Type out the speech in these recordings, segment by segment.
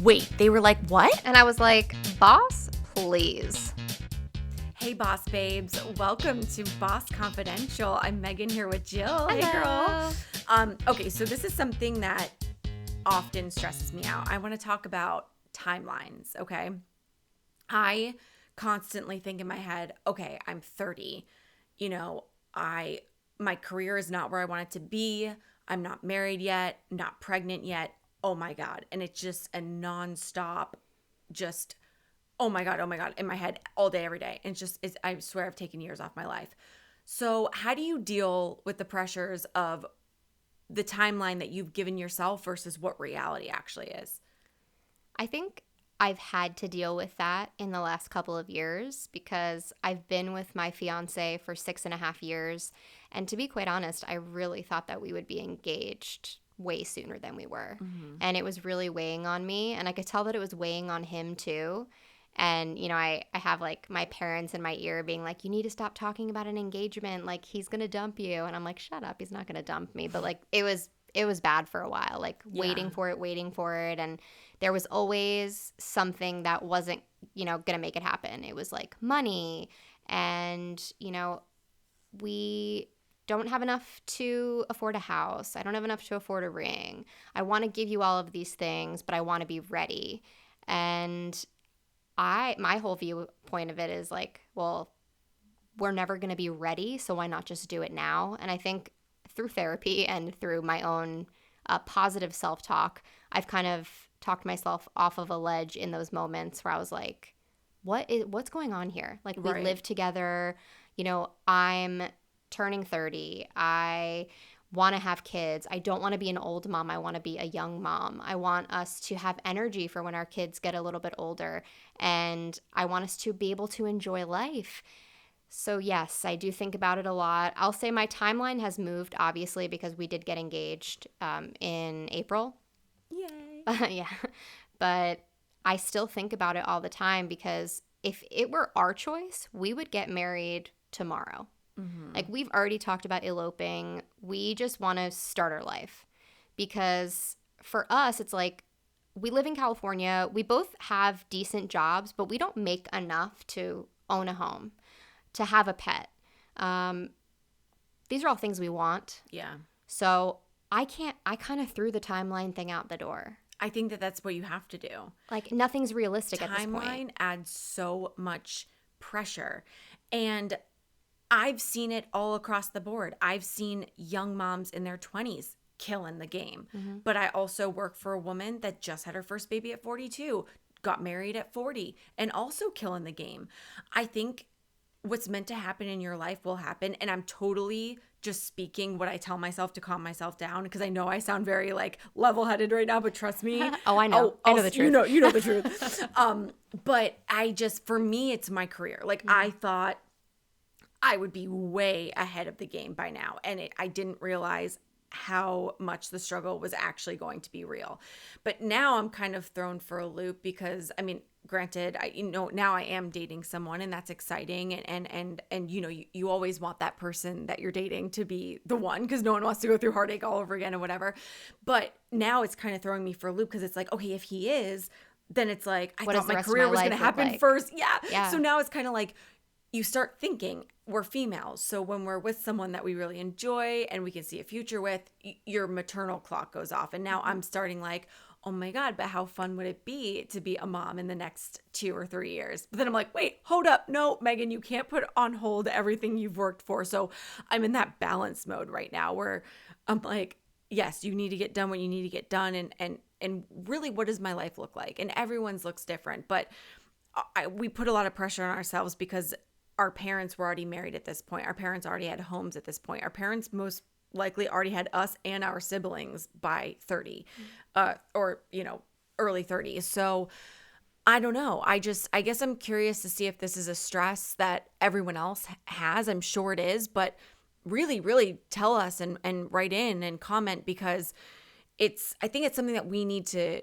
Wait, they were like, what? And I was like, boss, please. Hey, boss babes. Welcome to Boss Confidential. I'm Megan here with Jill. Hey, girl. Okay, so this is something that often stresses me out. I want to talk about timelines, okay? I constantly think in my head, okay, I'm 30. You know, my career is not where I want it to be. I'm not married yet, not pregnant yet. Oh my God. And it's just a nonstop, just, oh my God, in my head all day, every day. And I swear I've taken years off my life. So how do you deal with the pressures of the timeline that you've given yourself versus what reality actually is? I think I've had to deal with that in the last couple of years because I've been with my fiance for 6.5 years. And to be quite honest, I really thought that we would be engaged way sooner than we were. Mm-hmm. And it was really weighing on me. And I could tell that it was weighing on him too. And, you know, I have like my parents in my ear being like, you need to stop talking about an engagement. Like, he's going to dump you. And I'm like, shut up. He's not going to dump me. But like, it was bad for a while, like waiting for it. And there was always something that wasn't, you know, going to make it happen. It was like money. And, you know, we don't have enough to afford a house. I don't have enough to afford a ring. I want to give you all of these things, but I want to be ready. And my whole viewpoint of it is like, well, we're never going to be ready, so why not just do it now? And I think through therapy and through my own positive self-talk, I've kind of talked myself off of a ledge in those moments where I was like, what's going on here? Like, we live together. You know, I'm turning 30. I want to have kids. I don't want to be an old mom. I want to be a young mom. I want us to have energy for when our kids get a little bit older. And I want us to be able to enjoy life. So yes, I do think about it a lot. I'll say my timeline has moved, obviously, because we did get engaged in April. Yay. Yeah. But I still think about it all the time because if it were our choice, we would get married tomorrow. Mm-hmm. Like, we've already talked about eloping. We just want to start our life because for us, it's like we live in California. We both have decent jobs, but we don't make enough to own a home, to have a pet. These are all things we want. Yeah. So I kind of threw the timeline thing out the door. I think that that's what you have to do. Like, nothing's realistic at this point. Timeline adds so much pressure. And I've seen it all across the board. I've seen young moms in their 20s killing the game. Mm-hmm. But I also work for a woman that just had her first baby at 42, got married at 40, and also killing the game. I think what's meant to happen in your life will happen. And I'm totally just speaking what I tell myself to calm myself down because I know I sound very like level-headed right now, but trust me. Oh, I know. I know the truth. You know the truth. But for me, it's my career. Like, I thought I would be way ahead of the game by now. And I didn't realize how much the struggle was actually going to be real. But now I'm kind of thrown for a loop because, I mean, granted, now I am dating someone and that's exciting. And you know, you always want that person that you're dating to be the one because no one wants to go through heartache all over again or whatever. But now it's kind of throwing me for a loop because it's like, okay, if he is, then it's like, I thought my career was going to happen first. Yeah. So now it's kind of like, you start thinking we're females. So when we're with someone that we really enjoy and we can see a future with, your maternal clock goes off. And now I'm starting like, oh my God, but how fun would it be to be a mom in the next 2 or 3 years? But then I'm like, wait, hold up. No, Megan, you can't put on hold everything you've worked for. So I'm in that balance mode right now where I'm like, yes, you need to get done what you need to get done. And really, what does my life look like? And everyone's looks different. But we put a lot of pressure on ourselves because our parents were already married at this point. Our parents already had homes at this point. Our parents most likely already had us and our siblings by 30 or, you know, early 30s. So I don't know. I guess I'm curious to see if this is a stress that everyone else has. I'm sure it is, but really, really tell us and write in and comment because I think it's something that we need to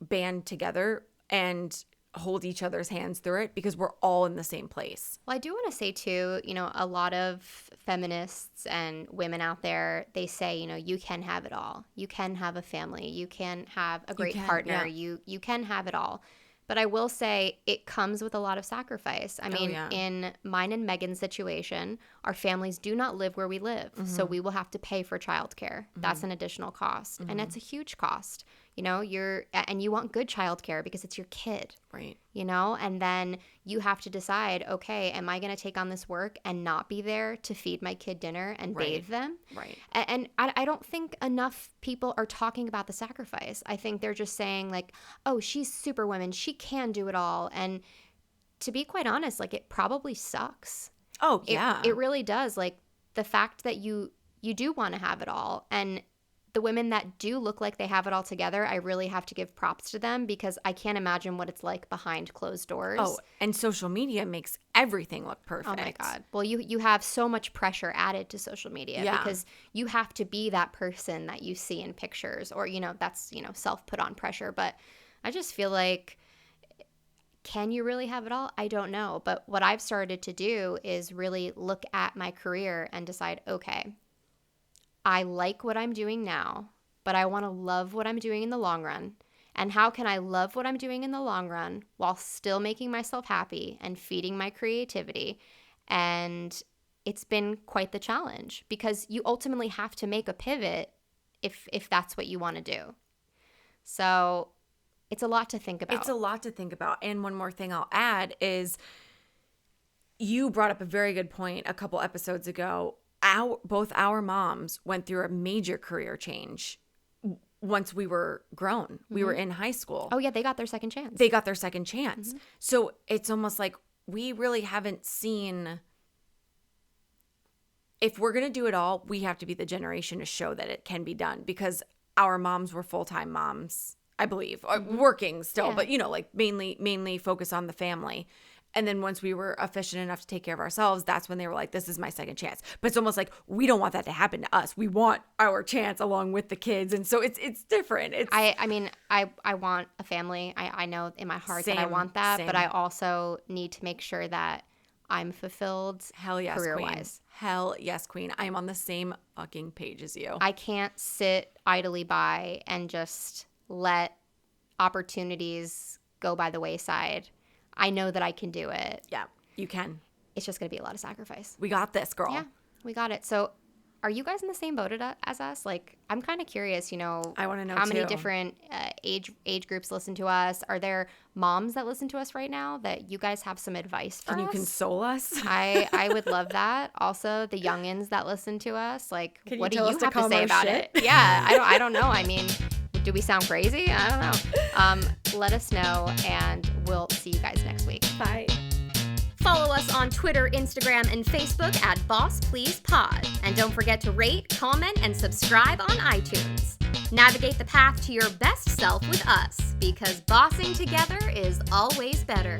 band together and hold each other's hands through it because we're all in the same place. Well, I do want to say too, a lot of feminists and women out there, they say, you can have it all. You can have a family. You can have a great partner. Yeah. You can have it all. But I will say it comes with a lot of sacrifice. I mean, in mine and Meghan's situation, our families do not live where we live. Mm-hmm. So we will have to pay for childcare. Mm-hmm. That's an additional cost. Mm-hmm. And it's a huge cost. And you want good childcare because it's your kid. Right. And then you have to decide, okay, am I going to take on this work and not be there to feed my kid dinner and bathe them? Right. And I don't think enough people are talking about the sacrifice. I think they're just saying like, oh, she's superwoman. She can do it all. And to be quite honest, like it probably sucks. Oh, yeah. It really does. Like the fact that you do want to have it all, and the women that do look like they have it all together, I really have to give props to them because I can't imagine what it's like behind closed doors. Oh, and social media makes everything look perfect. Oh my God. Well, you have so much pressure added to social media because you have to be that person that you see in pictures or, that's, self-put on pressure. But I just feel like, can you really have it all? I don't know. But what I've started to do is really look at my career and decide, okay, I like what I'm doing now, but I want to love what I'm doing in the long run. And how can I love what I'm doing in the long run while still making myself happy and feeding my creativity? And it's been quite the challenge because you ultimately have to make a pivot if that's what you want to do. So it's a lot to think about. It's a lot to think about. And one more thing I'll add is you brought up a very good point a couple episodes ago. Both our moms went through a major career change once we were grown. Mm-hmm. We were in high school. Oh, yeah. They got their second chance. Mm-hmm. So it's almost like we really haven't seen, if we're going to do it all, we have to be the generation to show that it can be done because our moms were full-time moms, I believe, mm-hmm. working still, but, like mainly focus on the family. And then once we were efficient enough to take care of ourselves, that's when they were like, this is my second chance. But it's almost like we don't want that to happen to us. We want our chance along with the kids. And so it's different. I want a family. I know in my heart that I want that. Same. But I also need to make sure that I'm fulfilled career-wise. Queen. Hell yes, queen. I am on the same fucking page as you. I can't sit idly by and just let opportunities go by the wayside. I know that I can do it. Yeah, you can. It's just going to be a lot of sacrifice. We got this, girl. Yeah, we got it. So are you guys in the same boat as us? Like, I'm kind of curious, I want to know how many different age groups listen to us. Are there moms that listen to us right now that you guys have some advice for us? Can you console us? I would love that. Also, the youngins that listen to us, like, what do you have to say about it? Yeah, I don't know. I mean, do we sound crazy? I don't know. Let us know, and we'll see you guys next week. Bye. Follow us on Twitter, Instagram, and Facebook at Boss Please Pod. And don't forget to rate, comment, and subscribe on iTunes. Navigate the path to your best self with us, because bossing together is always better.